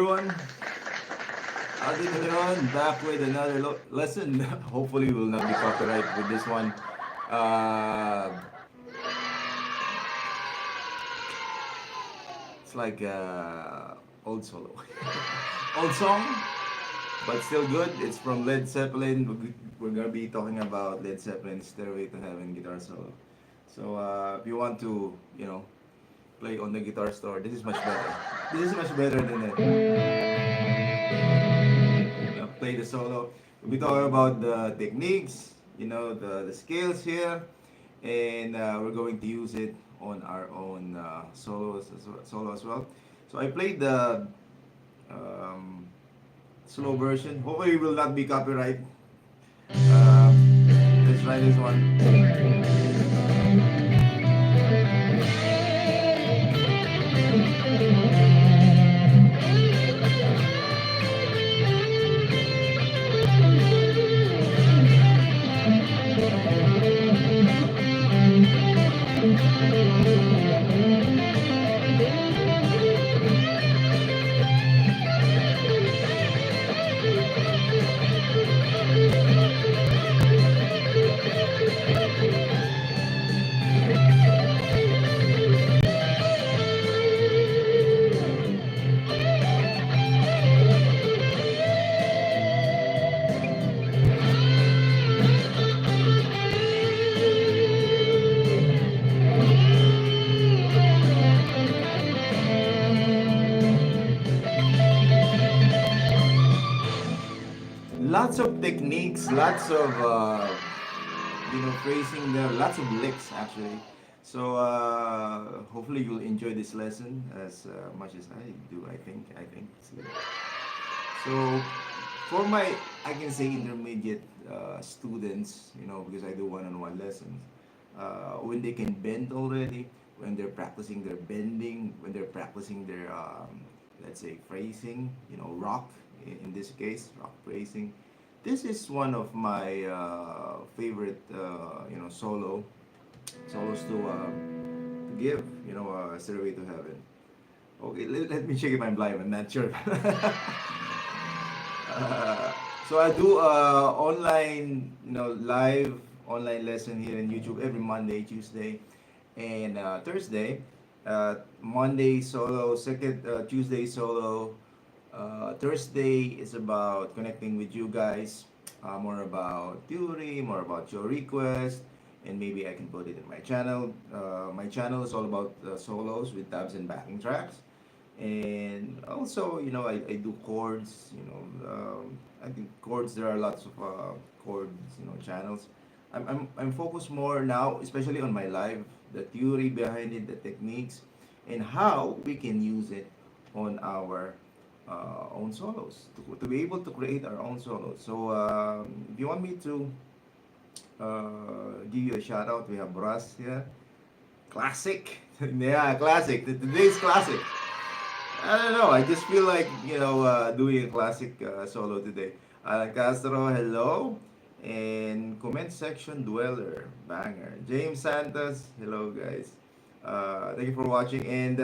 everyone, alvindeleon back with another lesson. Hopefully, we'll not be copyright with this one. Uh, it's like old solo, old song, but still good. It's from Led Zeppelin. We're gonna be talking about Led Zeppelin's "Stairway to Heaven" guitar solo. So if you want to, play on the guitar store, this is much better. This is much better than it. Play the solo. We'll be talking about the techniques, the scales here, and we're going to use it on our own solo as well. So I played the um, slow version. Hopefully, it will not be copyright. Let's try this one. Lots of techniques, lots of phrasing there, lots of licks actually. So hopefully you'll enjoy this lesson as much as I do. I think it's good. So for my, I can say intermediate students, because I do one-on-one lessons, when they can bend already, when they're practicing their bending, when they're practicing their, let's say, phrasing, rock, in this case, rock phrasing. This is one of my favorite, solos to give, Stairway to Heaven. Okay, let me check if I'm live. I'm not sure. So I do online, live online lesson here in YouTube every Monday, Tuesday, and Thursday. Monday solo, second Tuesday solo. Thursday is about connecting with you guys, more about theory, more about your request, and maybe I can put it in my channel. My channel is all about solos with tabs and backing tracks. And also, I do chords, I think chords, there are lots of chords, channels. I'm focused more now, especially on my live, the theory behind it, the techniques, and how we can use it on our own solos, to be able to create our own solos. So if you want me to give you a shout out, we have Russ here. Classic. Yeah, classic. Today's classic. I don't know. I just feel like, doing a classic solo today. Alan Castro, hello. And comment section dweller, banger. James Santos, hello guys. Thank you for watching. And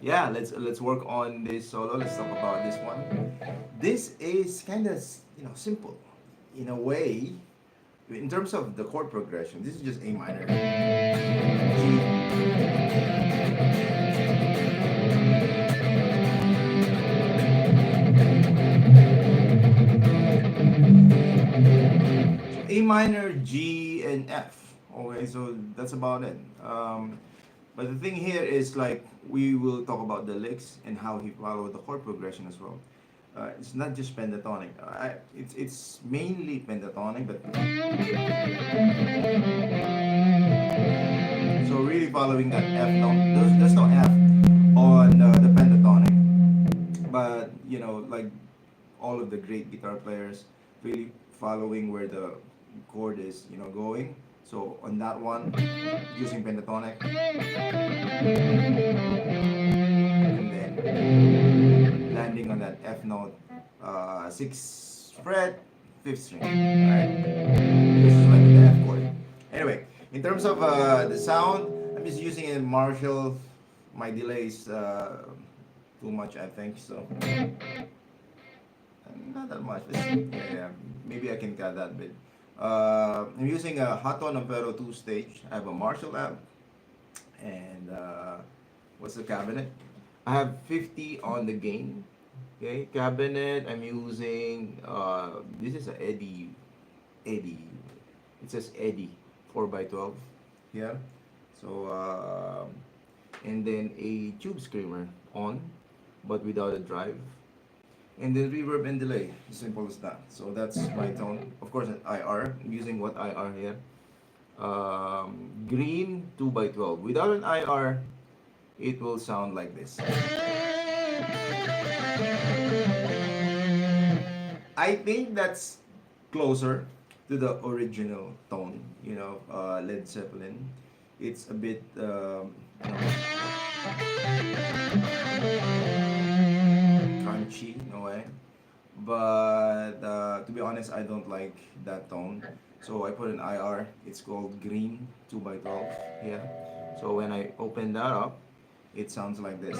yeah, let's work on this solo. Let's talk about this one. This is kind of simple in a way. In terms of the chord progression, this is just A minor. A minor, G, and F. Okay, so that's about it. But the thing here is, like, we will talk about the licks and how he followed the chord progression as well. It's not just pentatonic. It's mainly pentatonic, but so really following that F note. There's no F on the pentatonic, but like all of the great guitar players, really following where the chord is, going. So on that one, using pentatonic, and then landing on that F note, 6th fret, 5th string. Right? This is like the F chord. Anyway, in terms of the sound, I'm just using a Marshall. My delay is too much, I think. So not that much. Yeah, maybe I can cut that bit. I'm using a Hotone Ampero 2 stage. I have a Marshall amp and what's the cabinet? I have 50 on the gain. Okay, cabinet. I'm using this is a Eddie. It says Eddie 4x12 here. So and then a tube screamer on, but without a drive. And then reverb and delay, simple as that. So that's my tone. Of course, an IR. I'm using what IR here? Green 2x12. Without an IR, it will sound like this. I think that's closer to the original tone, Led Zeppelin. It's a bit, crunchy in a way. But to be honest, I don't like that tone. So I put an IR. It's called Green 2x12 here. So when I open that up, it sounds like this.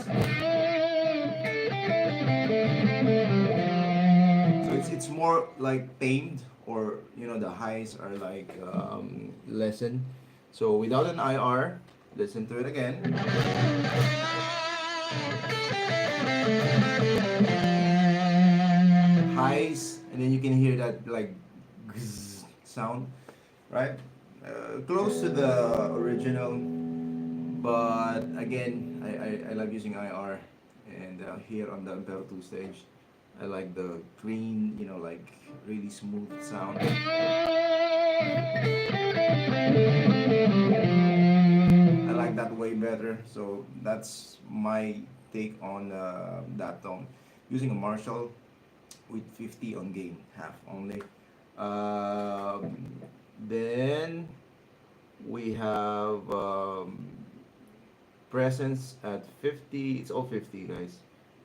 So it's more like tamed, or the highs are like lessened. So without an IR, listen to it again. Highs, and then you can hear that like sound, right? Close to the original, but again, I love using IR, and here on the Ampero 2 stage, I like the green, like really smooth sound. I like that way better, so that's my take on that tone. Using a Marshall with 50 on gain, half only. Then we have presence at 50. It's all 50, guys.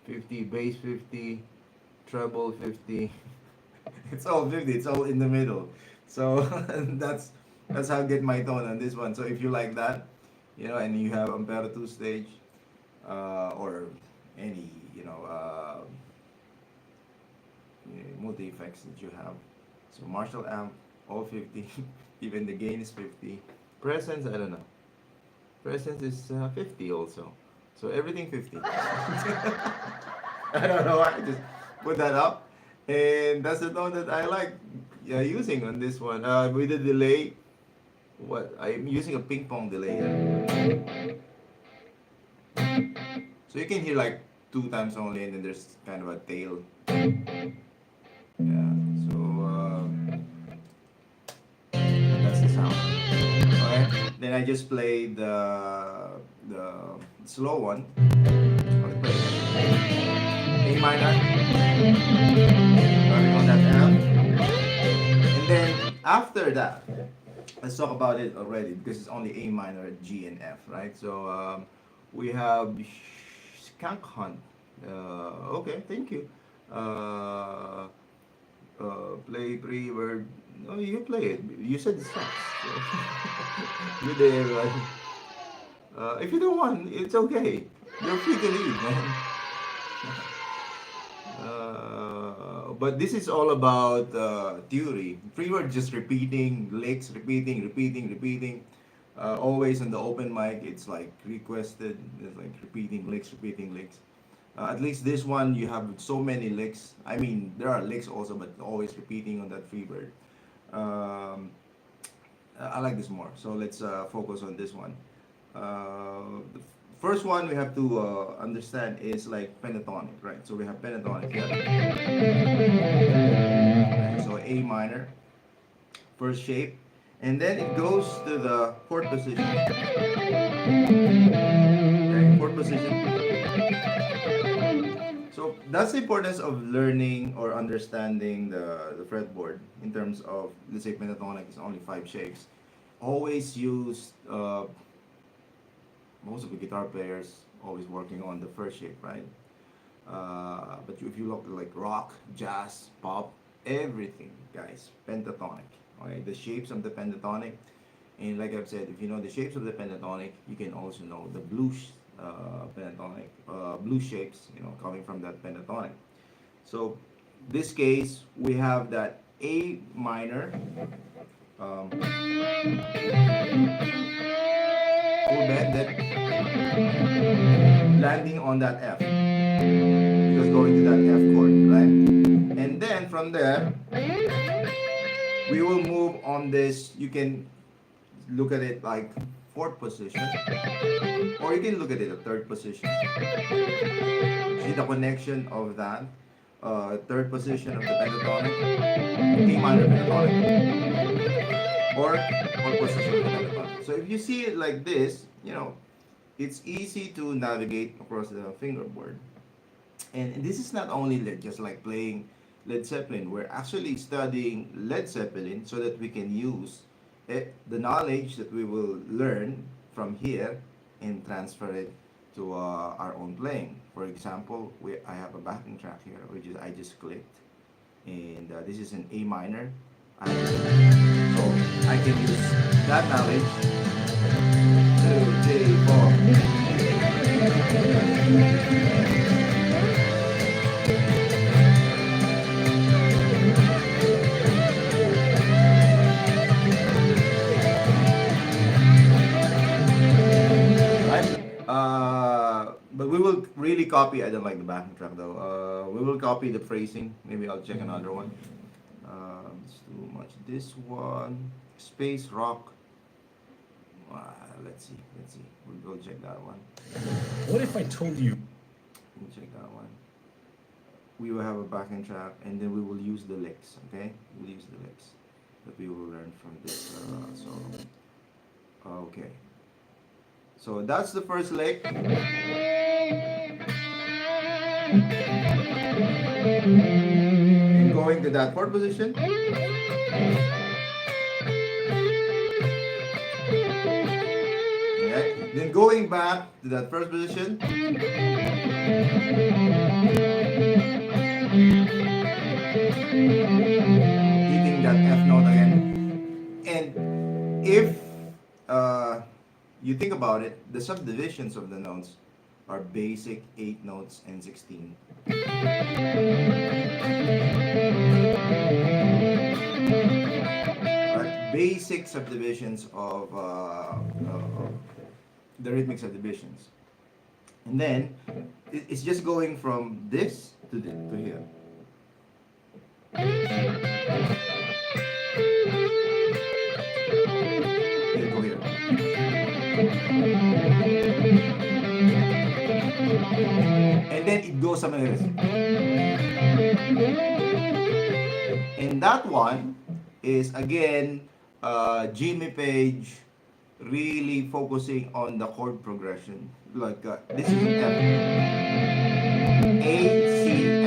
50 bass, 50 treble, 50. It's all 50. It's all in the middle. So that's how I get my tone on this one. So if you like that, and you have Ampero 2 stage, or any multi effects that you have. So Marshall amp, all 50. Even the gain is 50. Presence, I don't know. Presence is 50 also. So everything 50. I don't know. I just put that up, and that's the tone that I like using on this one. With the delay, I'm using a ping pong delay here. So you can hear like 2 times only, and then there's kind of a tail. Yeah. So that's the sound. Okay. Then I just play the slow one. Let's play A minor. Running on that F. And then after that, let's talk about it already, because it's only A minor, G, and F, right? So we have Skunk Hunt. Okay, thank you. Play pre-word. No, you play it. You said it sucks. So. You there, right? If you don't want, it's okay. You're free to leave, man. But this is all about theory. Pre-word just repeating licks, repeating. Always on the open mic, it's like requested. It's like repeating licks. At least this one, you have so many licks. I mean, there are licks also, but always repeating on that free word. I like this more. So let's focus on this one. The first one we have to understand is like pentatonic, right? So we have pentatonic here. Okay, so A minor, first shape, and then it goes to the fourth position. Okay, fourth position. So that's the importance of learning or understanding the fretboard in terms of, let's say pentatonic is only 5 shapes. Always use, most of the guitar players always working on the first shape, right? But if you look like rock, jazz, pop, everything, guys, pentatonic. Okay, the shapes of the pentatonic, and like I've said, if you know the shapes of the pentatonic, you can also know the blues pentatonic blues shapes, coming from that pentatonic. So this case we have that A minor, full bend, that landing on that F, just going to that F chord, right? And then from there we will move on this. You can look at it like fourth position, or you can look at it a third position. See the connection of that third position of the pentatonic, A minor pentatonic, or fourth position of the pentatonic. So if you see it like this, it's easy to navigate across the fingerboard. And this is not only just like playing Led Zeppelin. We're actually studying Led Zeppelin so that we can use the knowledge that we will learn from here and transfer it to our own playing. For example, I have a backing track here, which is I just clicked, and this is an A minor. So I can use that knowledge. 2, 3, 4. But we will really copy. I don't like the backing track though. We will copy the phrasing. Maybe I'll check another one. It's too much. This one, space rock. Let's see. We'll go check that one. What if I told you? We'll check that one. We will have a backing track, and then we will use the licks. Okay, we'll use the licks that we will learn from this solo. Okay. So that's the first lick. And going to that fourth position. Okay. Then going back to that first position. Hitting that F note again. And if you think about it, the subdivisions of the notes are basic 8 notes and 16. Right? Basic subdivisions of the rhythmic subdivisions. And then it's just going from this to here. Go here. And then it goes something like this. And that one is again Jimmy Page really focusing on the chord progression. Like this is an F. A, C,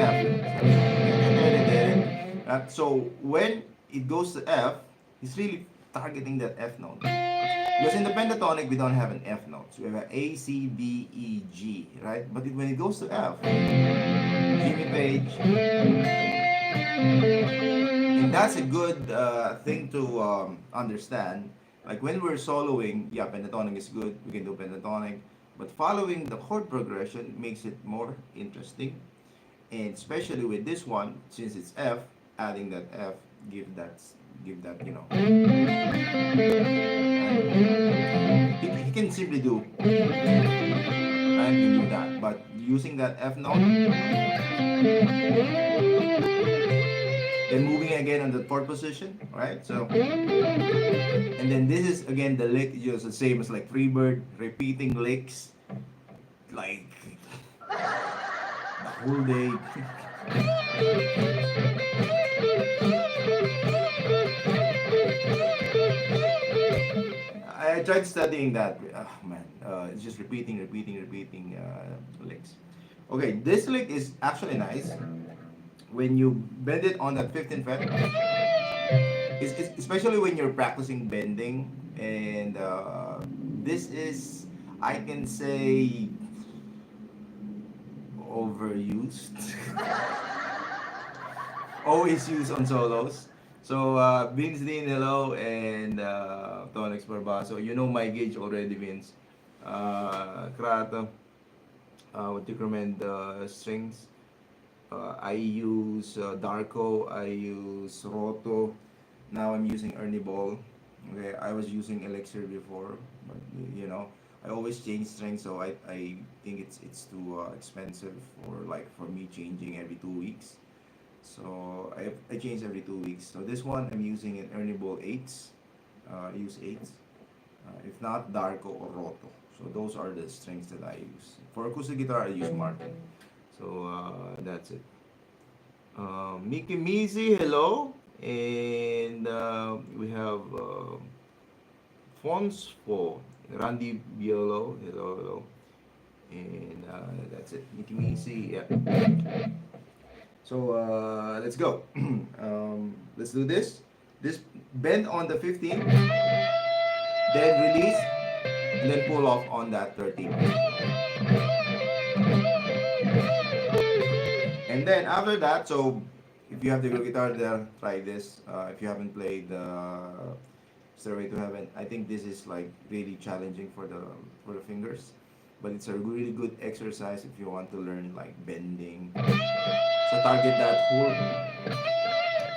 F. So when it goes to F, he's really targeting that F note. Because in the pentatonic, we don't have an F note. So we have an A, C, B, E, G, right? But when it goes to F, Jimmy Page, and that's a good thing to understand. Like when we're soloing, yeah, pentatonic is good. We can do pentatonic. But following the chord progression makes it more interesting. And especially with this one, since it's F, adding that F, give that, you he can simply do and you do that, but using that F note then moving again on the fourth position, right? So and then this is again the lick, just the same as like Freebird, repeating licks like the whole day. I tried studying that. Oh man, it's just repeating licks. Okay, this lick is actually nice when you bend it on that 15th fret. It's especially when you're practicing bending, and this is, I can say, overused. Always used on solos. So Vince Dean, hello, and Tonix Barbaso. You know my gauge already, Vince. Krato. what do you recommend strings. I use Darko, I use Roto. Now I'm using Ernie Ball. Okay, I was using Elixir before, but you know, I always change strings, so I think it's too expensive for like for me changing every 2 weeks. So I change every 2 weeks. So this one I'm using an Ernie Ball 8s. I use 8s. If not, Darko or Roto. So those are the strings that I use. For acoustic guitar, I use Martin. So that's it. Mickey Mizzy, hello. And we have Fonsfo, Randy Biolo, hello, hello. And that's it. Mickey Mizzy, yeah. So let's go. Let's do this. This bend on the 15th, then release, and then pull off on that 13th. And then after that, so if you have the guitar there, try this. If you haven't played Stairway to Heaven, I think this is like really challenging for the fingers, but it's a really good exercise if you want to learn like bending. So target that chord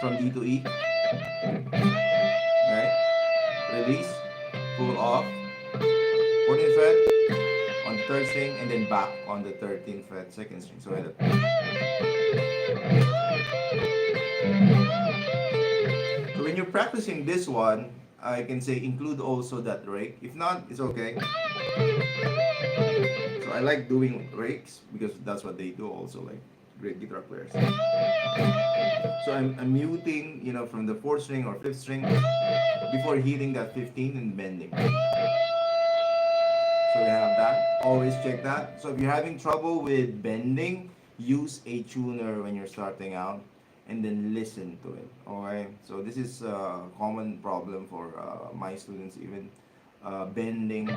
from D to E, right? Release, pull off, 14th fret on the third string, and then back on the 13th fret second string. So when you're practicing this one, I can say include also that rake. If not, it's okay. So I like doing rakes because that's what they do also, like great guitar players. So I'm muting, you know, from the fourth string or fifth string before hitting that 15 and bending. So we have that. Always check that. So if you're having trouble with bending, use a tuner when you're starting out and then listen to it. Alright? So this is a common problem for my students even. Bending.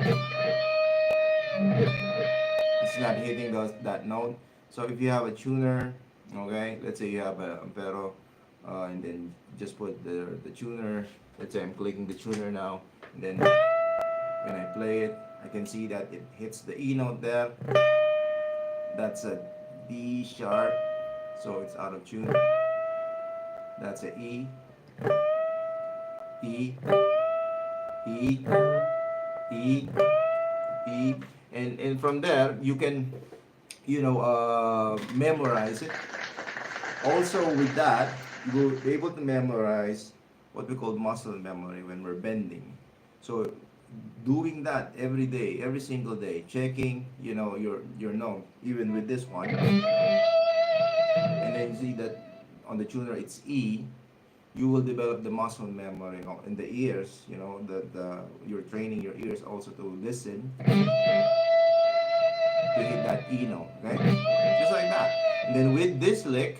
It's not hitting that note. So if you have a tuner, okay, let's say you have an Ampero, and then just put the tuner. Let's say I'm clicking the tuner now, and then when I play it, I can see that it hits the E note there. That's a D sharp, so it's out of tune. That's a E, E, E, E, E, and from there you can, you know, memorize it. Also with that, you're able to memorize what we call muscle memory when we're bending. So doing that every day, every single day, checking, you know, your note, even with this one, and then you see that on the tuner it's E, you will develop the muscle memory in the ears. You know, you're training your ears also to listen to hit that E note, okay? Just like that. And then with this lick,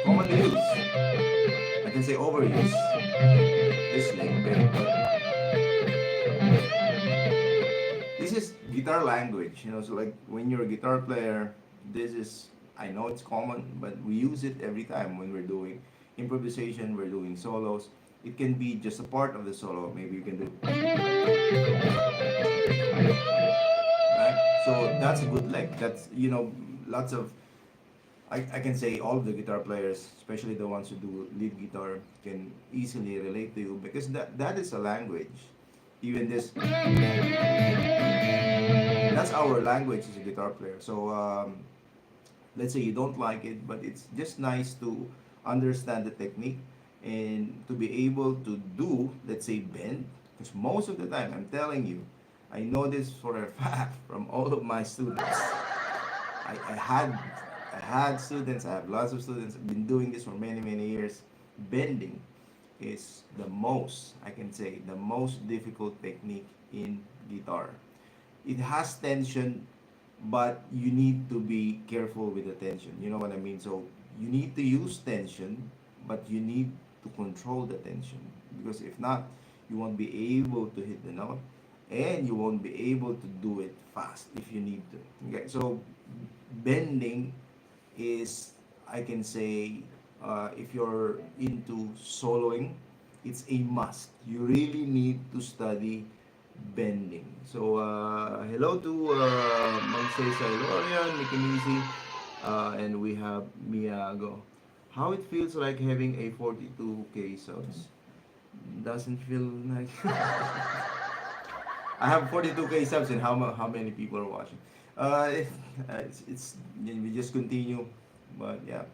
commonly used, I can say overuse this lick, okay? But this is guitar language, you know, so like when you're a guitar player, this is, I know it's common, but we use it every time when we're doing improvisation, we're doing solos. It can be just a part of the solo. Maybe you can do, right? So that's a good lick. That's, you know, lots of, I can say all of the guitar players, especially the ones who do lead guitar, can easily relate to you because that is a language. Even this, that's our language as a guitar player. So let's say you don't like it, but it's just nice to understand the technique and to be able to do, let's say, bend. Because most of the time, I'm telling you, I know this for a fact from all of my students. I had students, I have lots of students, I've been doing this for many, many years. Bending is the most, I can say, the most difficult technique in guitar. It has tension, but you need to be careful with the tension. You know what I mean? So you need to use tension, but you need to control the tension because if not, you won't be able to hit the note and you won't be able to do it fast if you need to. Okay, so bending is, I can say, if you're into soloing, it's a must. You really need to study bending. So, hello to Magsaysay Lorian, Mickey Misi, and we have Miago. How it feels like having a 42k subs? Doesn't feel like. I have 42k subs, and how many people are watching? It, it's we just continue, but yeah,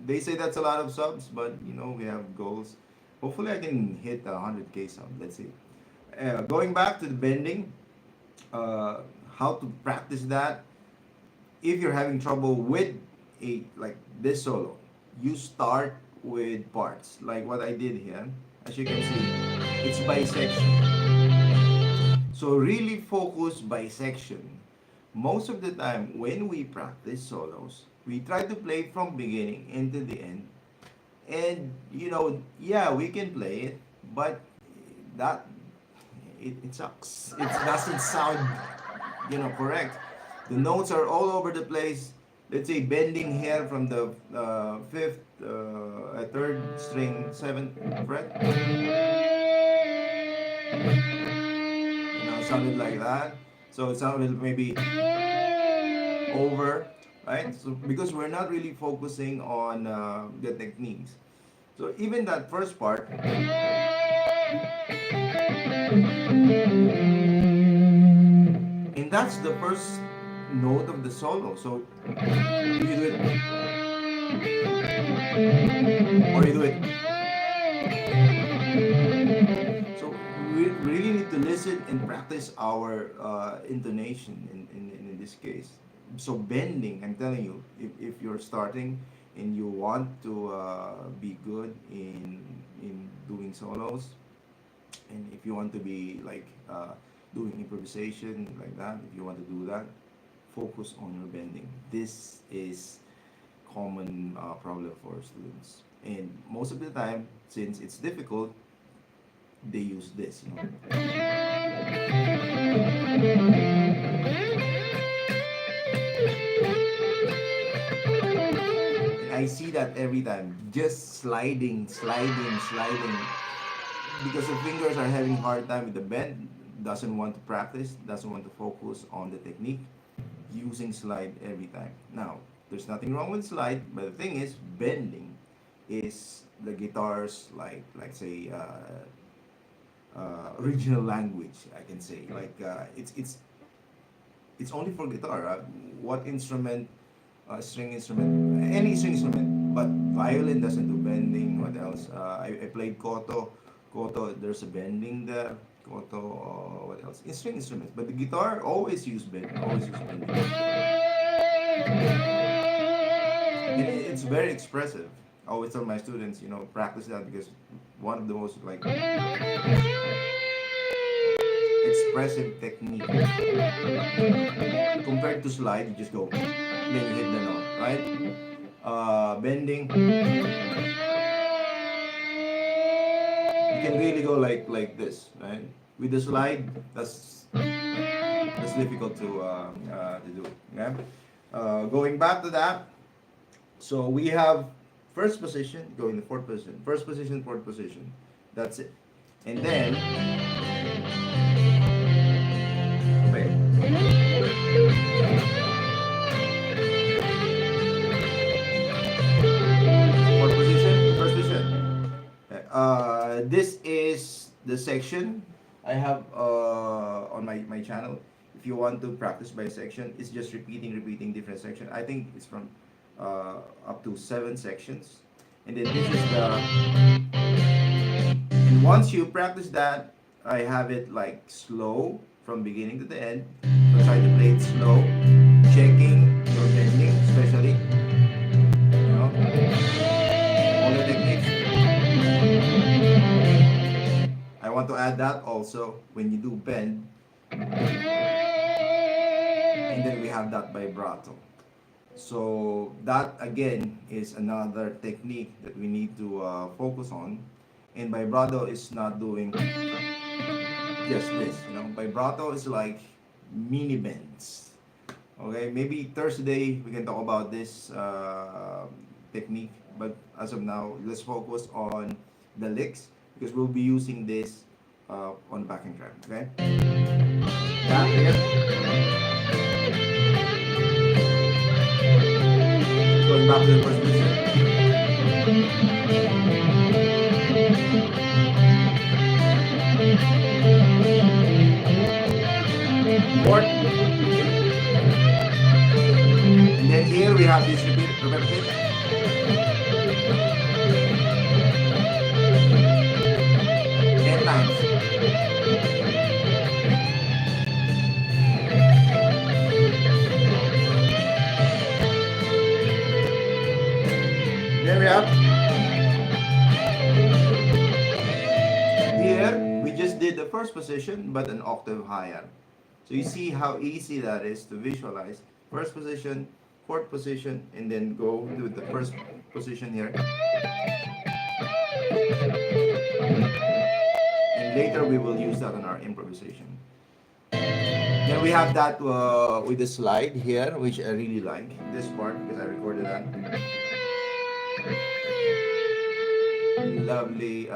they say that's a lot of subs, but we have goals. Hopefully, I can hit 100k subs. Let's see. Going back to the bending, uh, how to practice that. If you're having trouble with a like this solo, you start with parts like what I did here. As you can see, it's bisection. So really focus bisection. Most of the time when we practice solos, we try to play from beginning into the end. And yeah, we can play it, but that it sucks. It doesn't sound correct. The notes are all over the place. Let's say bending here from the fifth, third string, seventh fret. It sounded like that. So it sounded maybe over, right? So because we're not really focusing on the techniques. So even that first part, and that's the first note of the solo. So you do it, or you do it. So we really need to listen and practice our intonation in this case. So bending, I'm telling you, if you're starting and you want to be good in doing solos, and if you want to be like doing improvisation like that, if you want to do that, focus on your bending. This is common problem for students, and most of the time, since it's difficult, they use this. And I see that every time, just sliding, sliding, sliding, because the fingers are having hard time with the bend, doesn't want to practice, doesn't want to focus on the technique, using slide every time. Now, there's nothing wrong with slide, but the thing is, bending is the guitar's like say original language. I can say like it's only for guitar. What instrument, string instrument, any string instrument, but violin doesn't do bending. What else? I played koto. Koto, there's a bending there. Koto, what else? In string instruments, but the guitar always use bend, always use bending. And it's very expressive. I always tell my students, practice that because one of the most like expressive technique. Compared to slide, you just go, then you hit the note, right? Bending, you can really go like this, right? With the slide, that's difficult to do. Okay. Going back to that, so we have first position, go in the fourth position, first position, fourth position. That's it, and then okay. Fourth position, first position. Okay. This is the section I have on my channel. If you want to practice by section, it's just repeating different section. I think it's from up to 7 sections, and then this is the. And once you practice that, I have it like slow from beginning to the end. So try to play it slow, checking your bending, especially. All the techniques. I want to add that also when you do bend, and then we have that vibrato. So that again is another technique that we need to focus on. And vibrato is not doing just this. Vibrato is like mini bends. Okay, maybe Thursday we can talk about this technique. But as of now, let's focus on the licks because we'll be using this on the backing track. Okay. That here. Going back to the first position. Chord. And then here we have this repetitive. 10 times. Then we have here we just did the first position but an octave higher. So you see how easy that is to visualize. First position, fourth position, and then go to the first position here. And later we will use that on our improvisation. Then we have that with the slide here, which I really like. This part, because I recorded that. Lovely,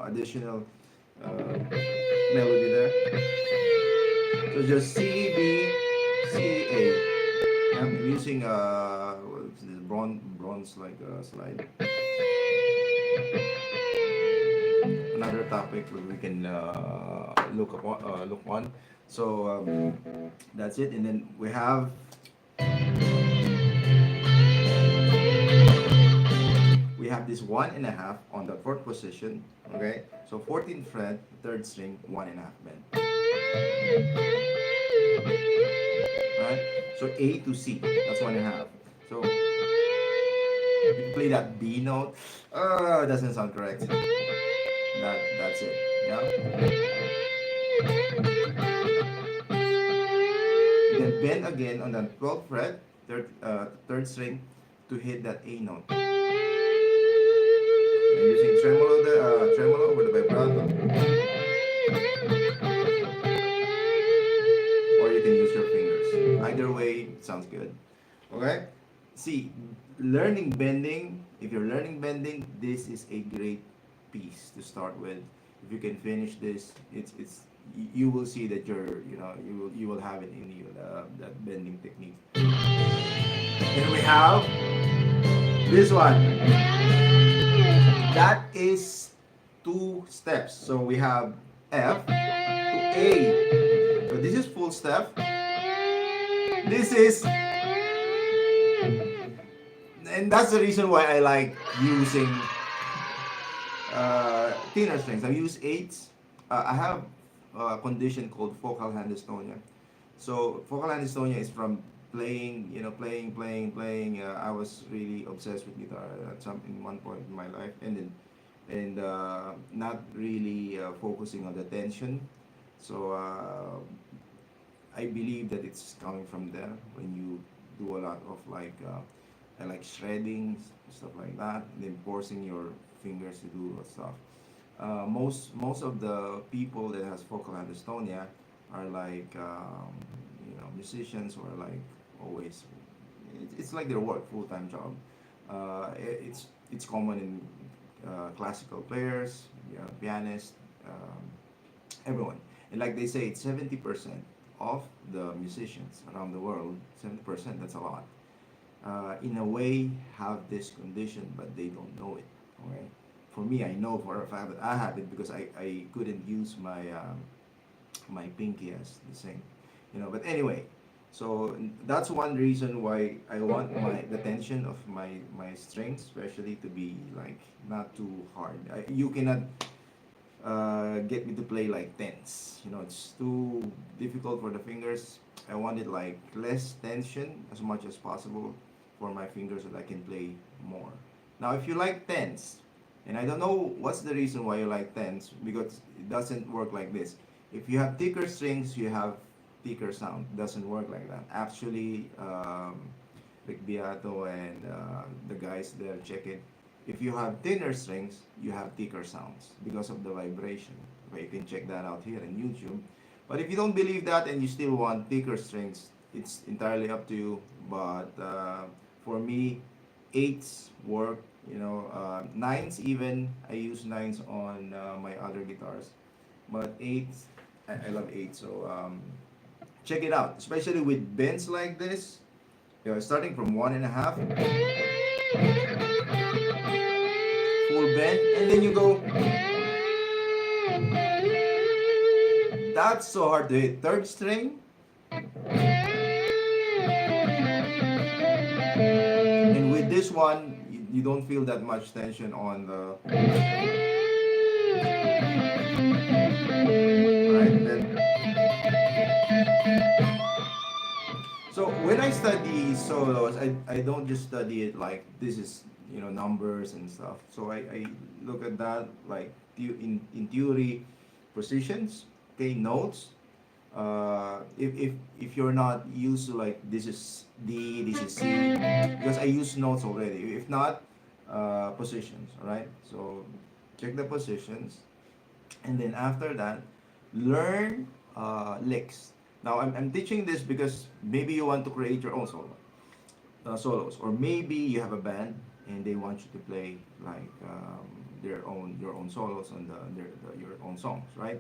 additional melody there. So just C, B, C, A. I'm using what's this bronze like slide. Another topic that we can look on. So that's it, and then we have this 1.5 on the fourth position. Okay, so 14th fret, third string, 1.5 bend. Right, so A to C, that's 1.5. So if you play that B note, it doesn't sound correct. That's it. Yeah. Then bend again on the 12th fret, third string, to hit that A note. I'm using tremolo with the vibrato, or you can use your fingers. Either way, it sounds good. Okay. See, learning bending. If you're learning bending, this is a great piece to start with. If you can finish this, you will see that you will have it in you, that bending technique. Then we have this one. That is 2 steps. So we have F to A. So this is full step. This is, and that's the reason why I like using thinner strings. I use 8s. I have a condition called focal hand dystonia. So focal hand dystonia is from playing. I was really obsessed with guitar at in one point in my life, and not really focusing on the tension. So I believe that it's coming from there when you do a lot of I like shredding, stuff like that, and then forcing your fingers to do stuff. Most of the people that has focal hand dystonia are musicians, or always it's like their work, full-time job. It's common in classical players, pianists, everyone. And like they say, it's 70% of the musicians around the world. 70%, that's a lot. In a way, have this condition, but they don't know it. Okay? For me, I know for a fact that I have it because I couldn't use my pinky as the same. But anyway, so that's one reason why I want the tension of my strings, especially, to be not too hard. You cannot get me to play like tens. It's too difficult for the fingers. I want it less tension as much as possible for my fingers, so that I can play more. Now, if you like tens, and I don't know what's the reason why you like tens, because it doesn't work like this. If you have thicker strings, you have thicker sound. It doesn't work like that. Actually, Rick Beato and the guys there, check it. If you have thinner strings, you have thicker sounds because of the vibration. Okay, you can check that out here on YouTube. But if you don't believe that and you still want thicker strings, it's entirely up to you. But for me, 8s work Nines even. I use nines on my other guitars, but eights, I love eight. So check it out, especially with bends like this. Starting from 1.5 full bend, and then you go. That's so hard to hit. Third string, and with this one, you don't feel that much tension on the. Right then. So when I study solos, I don't just study it like this is numbers and stuff. So I look at that like in theory, positions, okay, notes. If you're not used to like this is D, this is C, because I use notes already. If not, positions, all right. So check the positions, and then after that, learn licks. Now I'm teaching this because maybe you want to create your own solos, or maybe you have a band and they want you to play like your own solos on your own songs, right?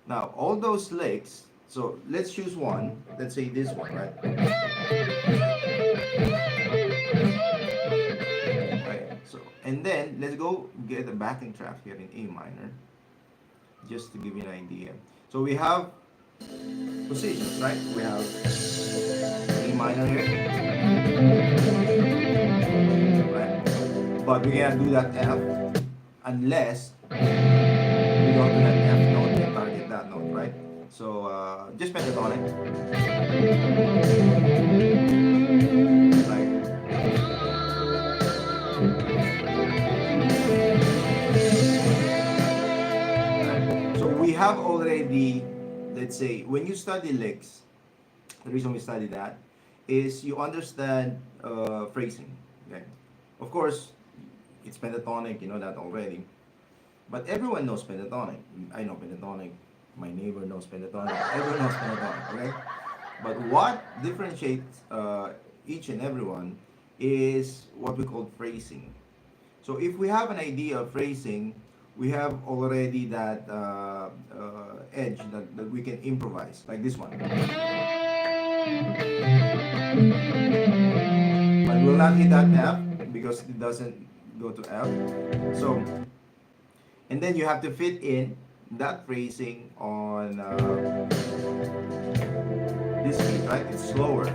Now all those licks. So let's choose one. Let's say this one, right? Right. So and then let's go get a backing track here in A minor, just to give you an idea. So we have positions, right? We have A minor here, right? But we can't do that F unless we go to that F note and target that note, right? So just pentatonic, right? So we have already, let's say, when you study licks, the reason we study that is you understand phrasing. Okay, of course, it's pentatonic, you know that already. But everyone knows pentatonic. I know pentatonic. My neighbor knows pentatonic. Everyone knows pentatonic. Okay, but what differentiates each and everyone is what we call phrasing. So if we have an idea of phrasing, we have already that edge that we can improvise, like this one. But we'll not hit that F because it doesn't go to F. So, and then you have to fit in that phrasing on this beat, right? It's slower.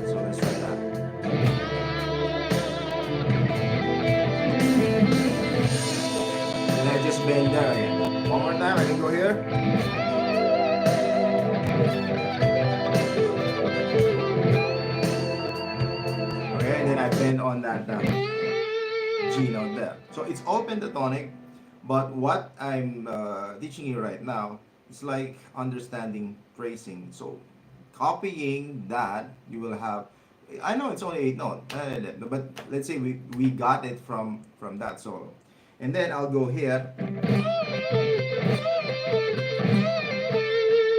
So let's try that. And I just bend there again. One more time, I can go here. Okay, and then I bend on that G note there. So it's all pentatonic, but what I'm teaching you right now is like understanding phrasing. So copying that, you will have. I know it's only 8 notes, but let's say we got it from that solo. And then I'll go here.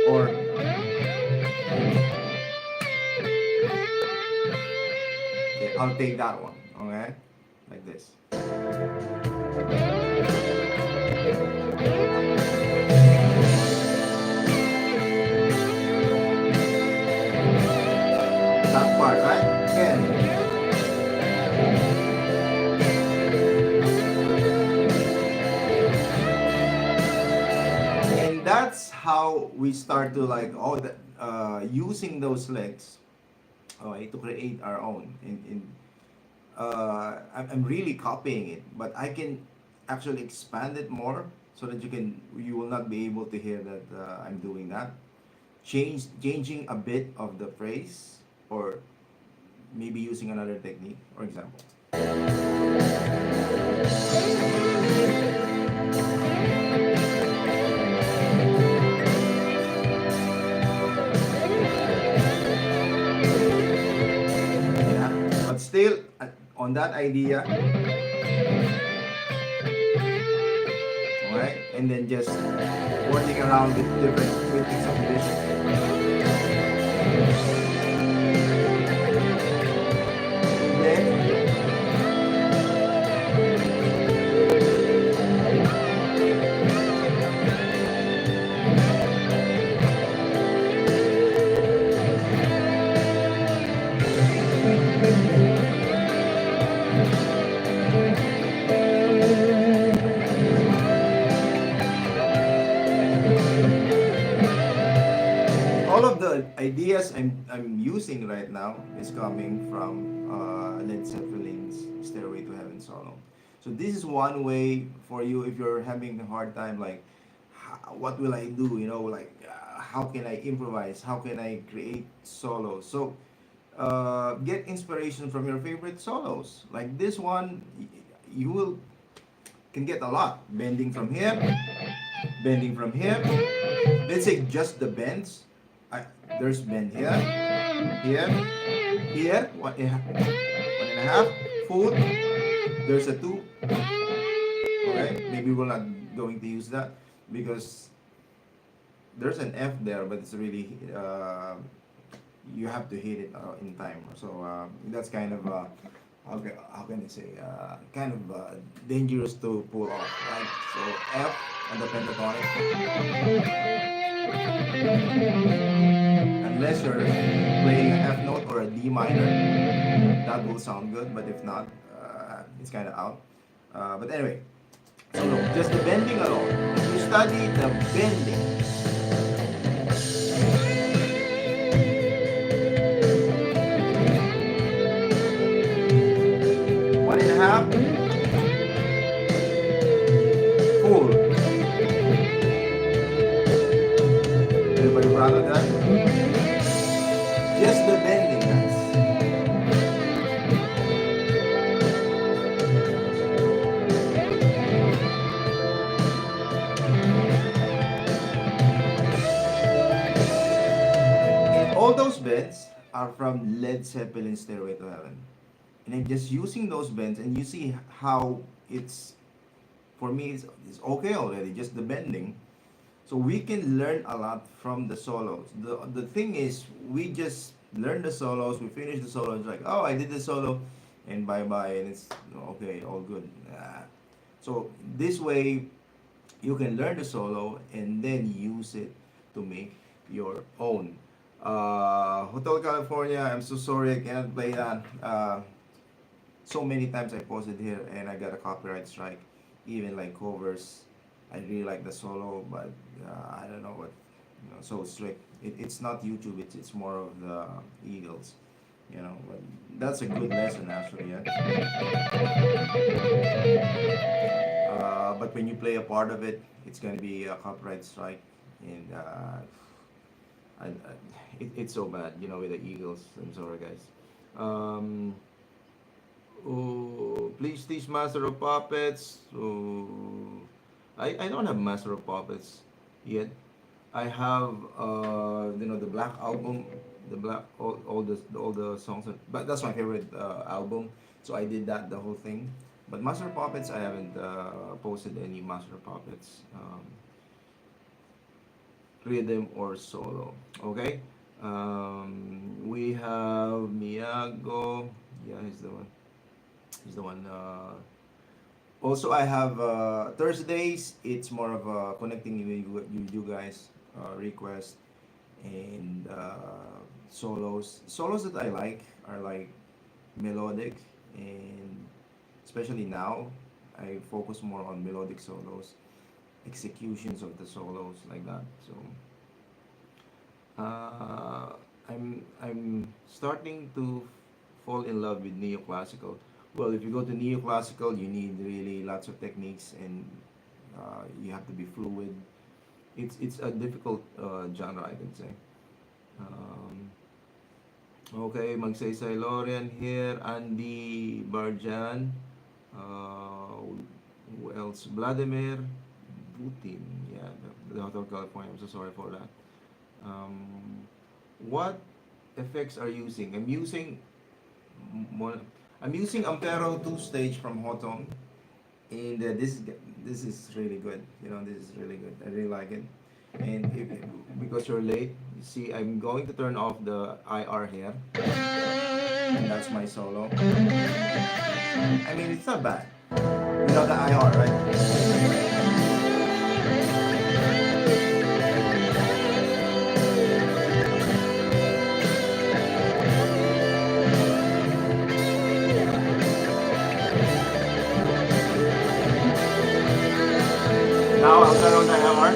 Or okay, I'll take that one, okay? Like this. That part, right? Again. That's how we start to like using those legs, to create our own. I'm really copying it, but I can actually expand it more so that you will not be able to hear that I'm doing that. Changing a bit of the phrase, or maybe using another technique, for example. Still on that idea, alright, and then just working around with different subdivisions. Then chorus I'm using right now is coming from Led Zeppelin's Stairway to Heaven solo. So this is one way for you if you're having a hard time, like, what will I do? You know, like, how can I improvise? How can I create solos? So get inspiration from your favorite solos. Like this one, you will can get a lot. Bending from here, bending from here. Let's say just the bends. There's bend here, here, here. One and a half. Full. There's a two. Okay, maybe we're not going to use that because there's an F there, but it's really you have to hit it in time. So that's kind of how can I say kind of dangerous to pull off, right? So F on the pentatonic, unless you're playing an F note or a D minor, that will sound good. But if not, it's kind of out. But anyway, so just the bending alone. If you study the bending. Half, full. Everybody proud of that? Just the bending, guys. And all those bends are from Led Zeppelin Stairway to Heaven. And I'm just using those bends, and you see how it's, for me, it's okay already, just the bending. So we can learn a lot from the solos. The thing is, we just learn the solos, we finish the solo, it's like, oh, I did the solo, and bye-bye, and it's, okay, all good. So this way, you can learn the solo, and then use it to make your own. Hotel California, I'm so sorry I cannot play that. So many times I posted here and I got a copyright strike. Even like covers, I really like the solo, but I don't know what, so strict. It's not YouTube. It's more of the Eagles, But that's a good lesson actually. Yeah. But when you play a part of it, it's gonna be a copyright strike, and it's so bad, with the Eagles. I'm sorry, guys. Oh, please teach Master of Puppets. Oh, I don't have Master of Puppets yet. I have the Black album, the Black all the songs, but that's my favorite album. So I did that the whole thing. But Master of Puppets, I haven't posted any Master of Puppets rhythm or solo. Okay. We have Miyago. Yeah, he's the one. He's the one. Also, I have Thursdays. It's more of connecting with you guys, request and solos. Solos that I like are like melodic, and especially now, I focus more on melodic solos, executions of the solos like that. So I'm starting to fall in love with neoclassical. Well, if you go to neoclassical, you need really lots of techniques, and you have to be fluid. It's a difficult genre, I can say. Okay, Magsaysay Lorian here, Andy Barjan, who else? Vladimir Putin, yeah, the Hotel California. I'm so sorry for that. What effects are you using? I'm using Ampero 2-stage from Hotone, and this is really good. This is really good. I really like it. And because you're late, you see, I'm going to turn off the IR here, and that's my solo. I mean, it's not bad without the IR, right? Now I'll turn on the hammer.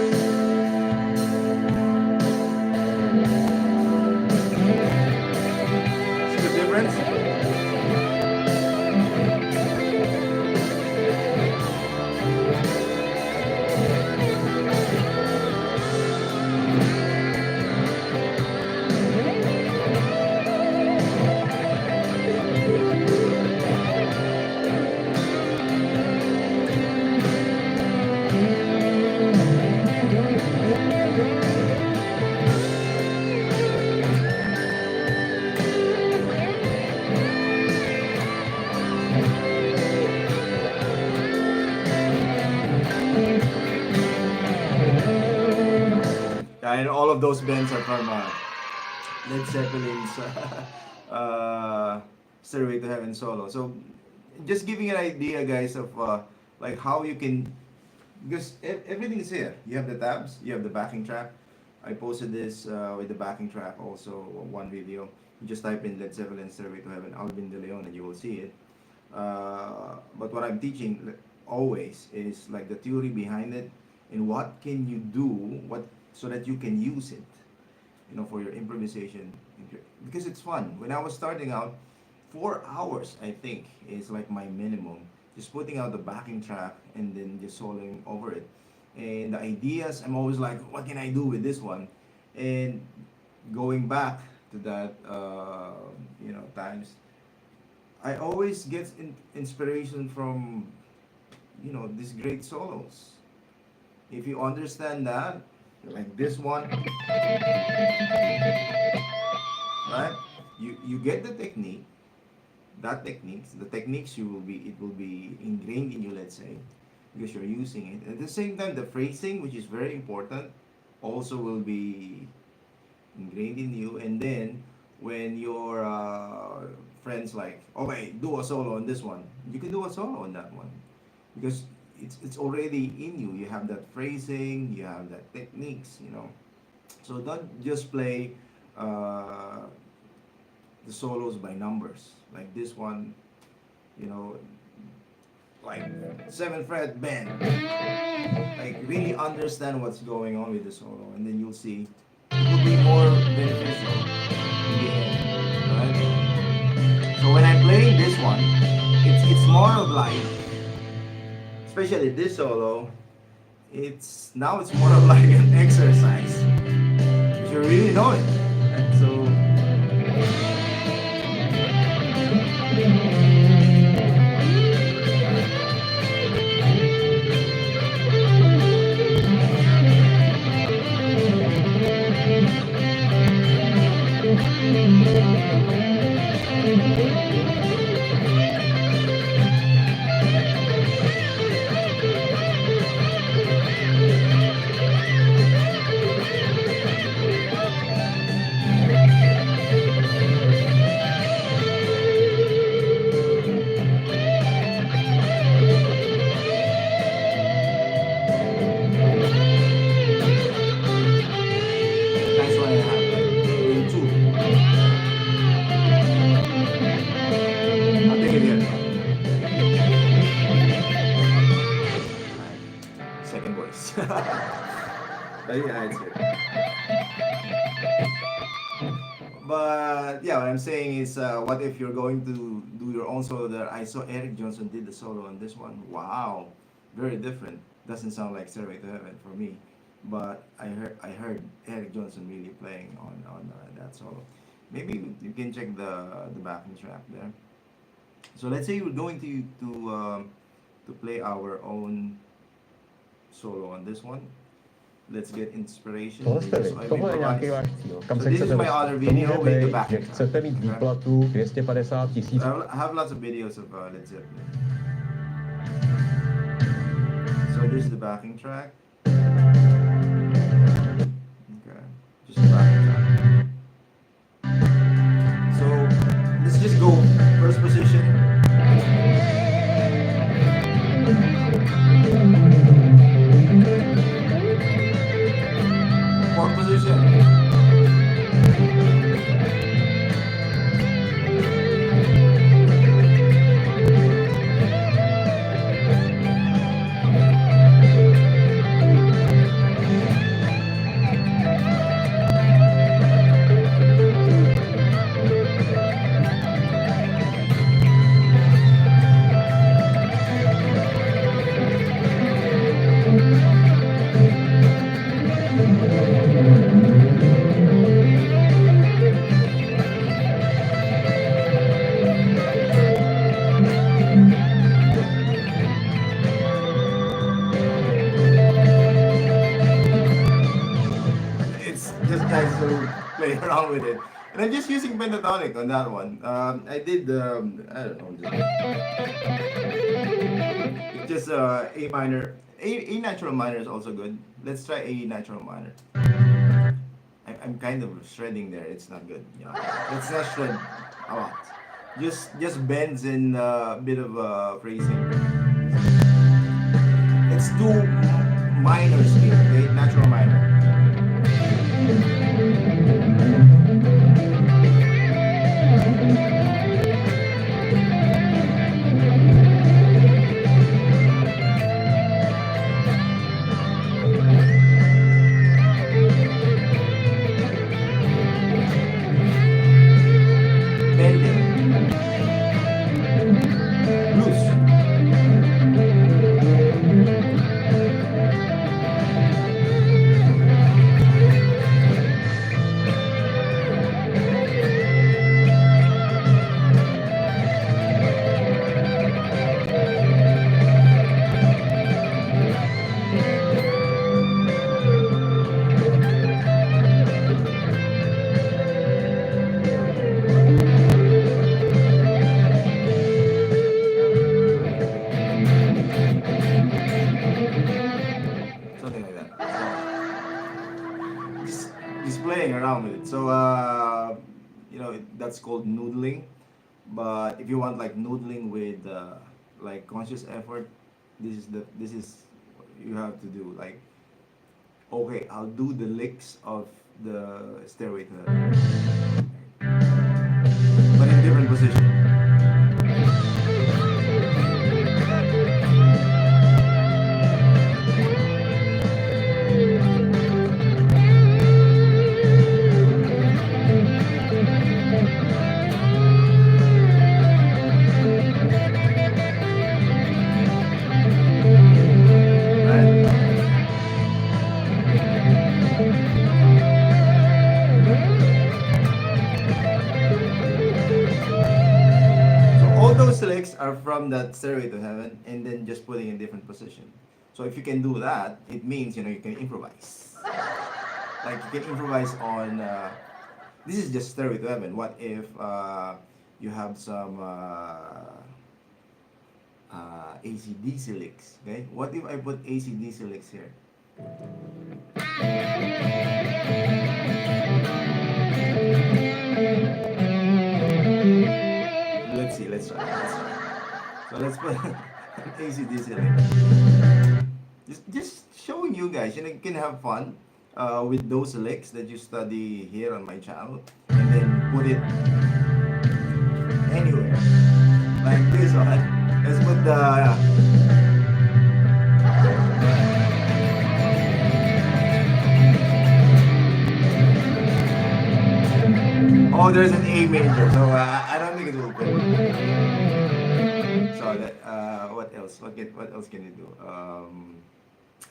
and all of those bands are from Led Zeppelin's Stairway to Heaven solo. So just giving an idea, guys, of like how you can, because everything is here. You have the tabs, you have the backing track. I posted this with the backing track also, one video. You just type in Led Zeppelin Stairway to Heaven, alvindeleon, and you will see it. But what I'm teaching always is like the theory behind it and what can you do, what so that you can use it, you know, for your improvisation, because it's fun. When I was starting out, 4 hours I think is like my minimum, just putting out the backing track and then just soloing over it. And the ideas, I'm always like, what can I do with this one? And going back to that, you know, times, I always get inspiration from, you know, these great solos. If you understand that, like this one, right? You get the technique, the techniques you will be, it will be ingrained in you, let's say, because you're using it. At the same time, the phrasing, which is very important, also will be ingrained in you. And then when your friends like, okay, do a solo on this one, you can do a solo on that one, because it's already in you. You have that phrasing, you have that techniques, you know. So don't just play the solos by numbers like this one, you know, like 7th fret bend. Like really understand what's going on with the solo, and then you'll see it will be more beneficial in the end, right? So when I'm playing this one, it's more of like, especially this solo, it's more of like an exercise. You really know it, right? So that's why I have like in two. I'll take it here. Second voice. But yeah, it's good. But yeah, what I'm saying is, what if you're going to do your own solo there? I saw Eric Johnson did the solo on this one. Wow, very different. Doesn't sound like Stairway to Heaven for me, but I heard Eric Johnson really playing on that solo. Maybe you can check the backing track there. So let's say we're going to play our own solo on this one. Let's get inspiration. Tohle So I'm tohle je nějaký improvising. váš cíl, kam So se this is chcete my dostat. other To video může with the být, backing že track. chcete mít výplatu 250 tisíc. I have lots of videos of Led Zeppelin. So this is the backing track. Okay, just the backing track. So let's just go first position. Fourth position. It's just nice to play around with it. And I'm just using Pentatonic on that one. I did, I don't know, it's just A minor. A natural minor is also good. Let's try A natural minor. I'm kind of shredding there. It's not good. You know, let's not shred a lot. Just bends and a bit of phrasing. Let's do minor scale, okay? Natural minor. Something like that. Just playing around with it. So you know, that's called noodling. But if you want like noodling with like conscious effort, this is you have to do. Like, okay, I'll do the licks of the Stairway to Heaven, but in different position. Those licks are from that Stairway to Heaven, and then just putting in different position. So if you can do that, it means, you know, you can improvise. Like you can improvise on. This is just Stairway to Heaven. What if you have some AC/DC licks? Okay. What if I put AC/DC licks here? Let's try. So let's put an AC/DC lick. Just showing you guys, you know, you can have fun with those licks that you study here on my channel, and then put it anywhere. Like this one. Let's put the oh, there's an A major, so I don't think it will fit. So that what else? What else can you do?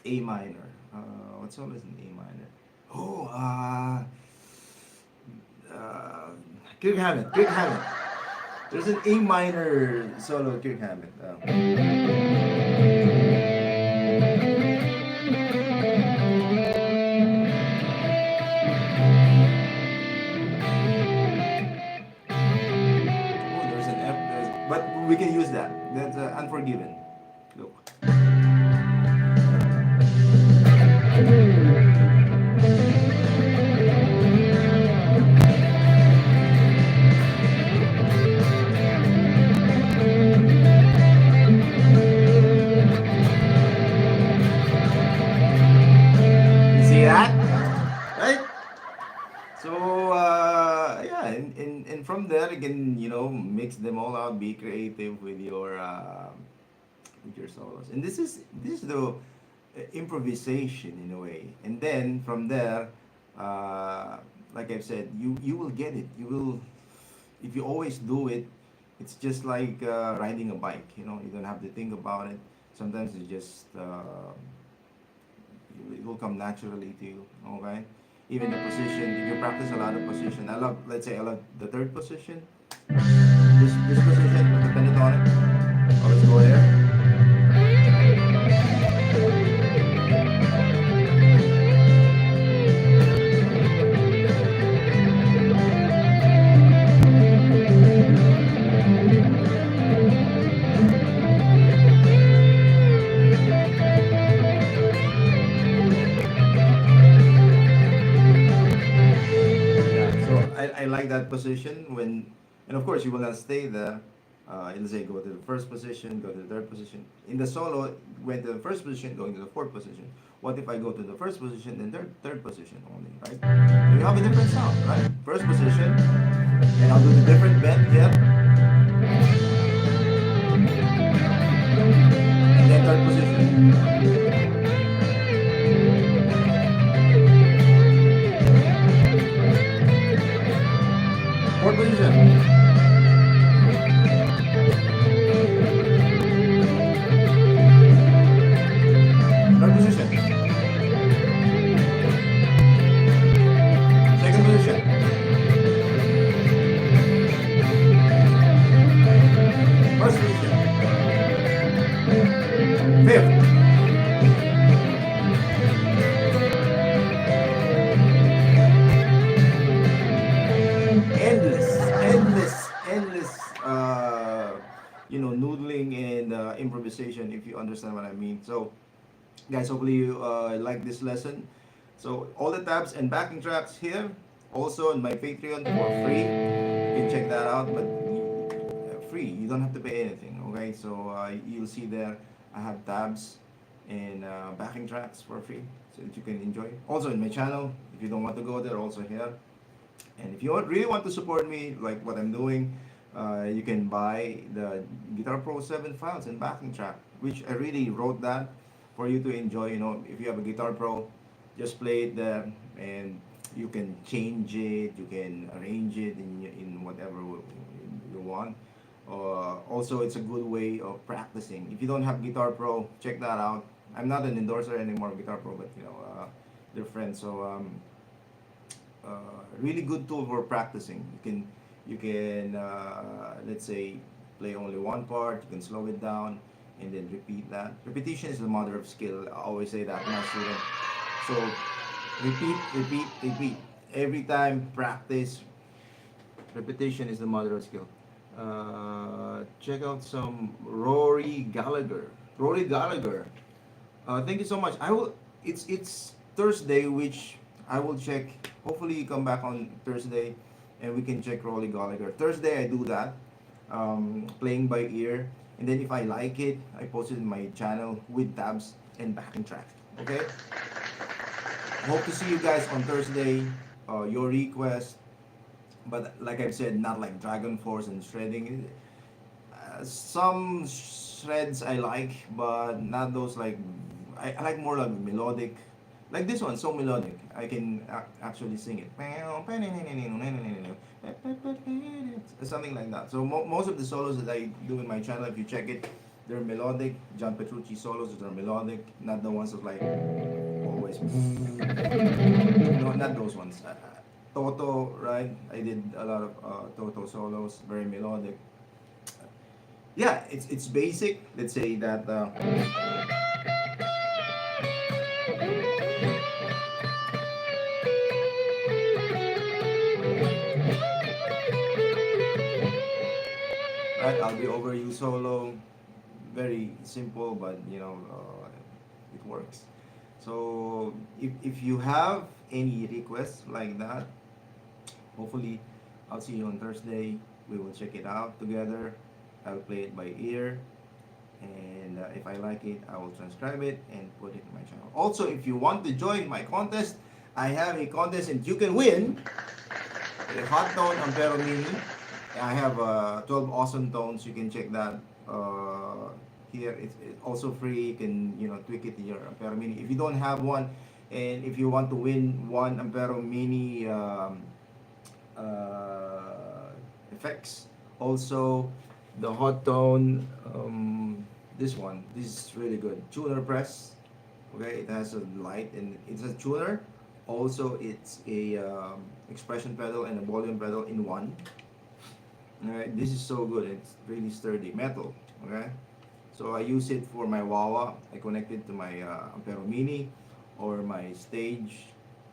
A minor. What song is an A minor? Oh, Kirk Hammett. There's an A minor solo Kirk Hammett. But we can use that. That's Unforgiven. Look. You see that? Right? So yeah, and from there you can, you know, mix them all out, be creative with your solos. And this is the improvisation in a way. And then from there, like I've said, you will get it. You will, if you always do it, it's just like riding a bike. You know, you don't have to think about it. Sometimes it just it will come naturally to you. Okay. Even the position, if you practice a lot of position, let's say I love the third position, this position with the pentatonic. Let's go there. like that position when, and of course you will not stay there. Let's say go to the first position, go to the third position. In the solo, went to the first position, going to the fourth position. What if I go to the first position, then third position only, right? So you have a different sound, right? First position, and I'll do the different bend here, and then third position. Fourth position. Third position. Second position. First position. Fifth. Endless, noodling and improvisation, if you understand what I mean. So, guys, hopefully you like this lesson. So, all the tabs and backing tracks here, also on my Patreon for free. You can check that out, but free. You don't have to pay anything. Okay, so you'll see there I have tabs and backing tracks for free, so that you can enjoy. Also in my channel, if you don't want to go there, also here. And if you really want to support me, like what I'm doing, you can buy the Guitar Pro 7 files and backing track, which I really wrote that for you to enjoy. If you have a Guitar Pro, just play it there, and you can change it, you can arrange it in whatever you want. Also, it's a good way of practicing. If you don't have Guitar Pro, check that out. I'm not an endorser anymore of Guitar Pro, but they're friends. So really good tool for practicing. You can let's say play only one part. You can slow it down and then repeat that. Repetition is the mother of skill. I always say that to my student. So repeat. Every time practice. Repetition is the mother of skill. Check out some Rory Gallagher. Thank you so much. It's Thursday, which I will check. Hopefully you come back on Thursday and we can check Rory Gallagher. Thursday I do that, playing by ear, and then if I like it, I post it in my channel with tabs and backing track. Okay. Hope to see you guys on Thursday. Your request, but like I've said, not like Dragon Force and shredding. Some shreds I like, but not those like. I like more like melodic. Like this one, so melodic. I can actually sing it. Something like that. So most of the solos that I do in my channel, if you check it, they're melodic. John Petrucci solos that are melodic, not the ones that like always. No, not those ones. Toto, right? I did a lot of Toto solos, very melodic. Yeah, it's basic. Let's say that. Right, I'll be over you solo. Very simple, but it works. So if you have any requests like that, hopefully I'll see you on Thursday. We will check it out together. I'll play it by ear, and if I like it, I will transcribe it and put it in my channel. Also, if you want to join my contest, I have a contest and you can win a Hotone Ampero Mini. I have 12 awesome tones. You can check that here. It's also free. You can tweak it in your Ampero Mini. If you don't have one, and if you want to win one Ampero Mini effects, also the Hotone, this is really good. Tuner press. Okay, it has a light and it's a tuner. Also, it's a expression pedal and a volume pedal in one. Alright, this is so good. It's really sturdy metal. Okay, so I use it for my wah-wah. I connect it to my Ampero Mini or my stage,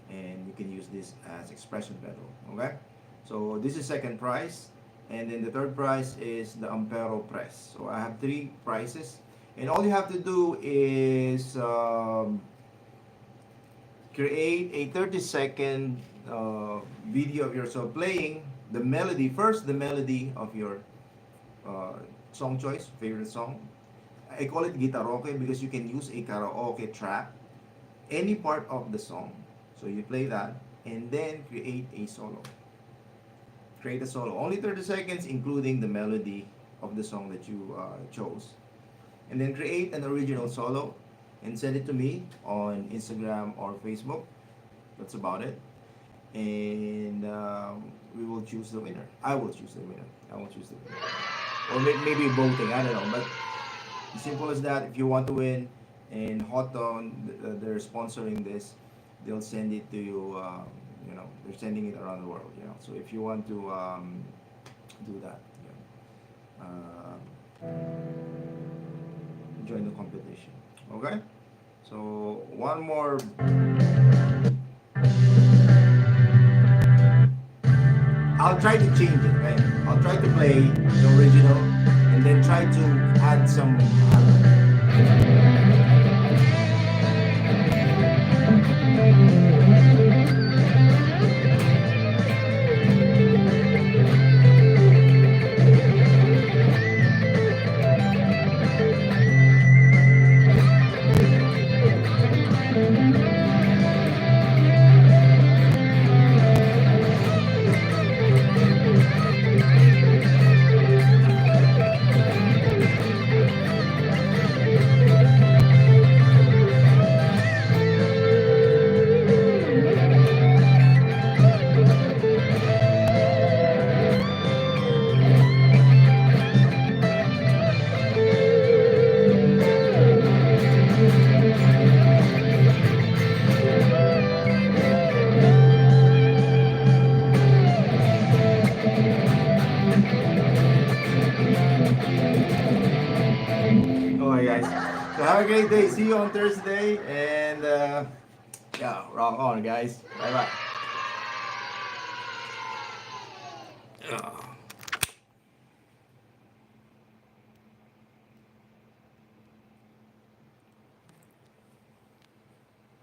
and you can use this as expression pedal. Okay, so this is second prize, and then the third prize is the Ampero press. So I have 3 prizes, and all you have to do is create a 30-second video of yourself playing the melody first, the melody of your uh, song choice, favorite song. I call it guitaroke because you can use a karaoke track, any part of the song. So you play that and then create a solo. Create a solo, only 30 seconds, including the melody of the song that you chose. And then create an original solo and send it to me on Instagram or Facebook. That's about it. And we will choose the winner. I will choose the winner. I will choose the winner. Or maybe voting, I don't know. But as simple as that. If you want to win, and Hotone, they're sponsoring this, they'll send it to you. You know, they're sending it around the world. You know, so if you want to do that, you know, join the competition. Okay. So one more. I'll try to change it, right? I'll try to play the original and then try to add some. Okay, guys. So have a great day. See you on Thursday. And yeah, rock on, guys. Bye bye.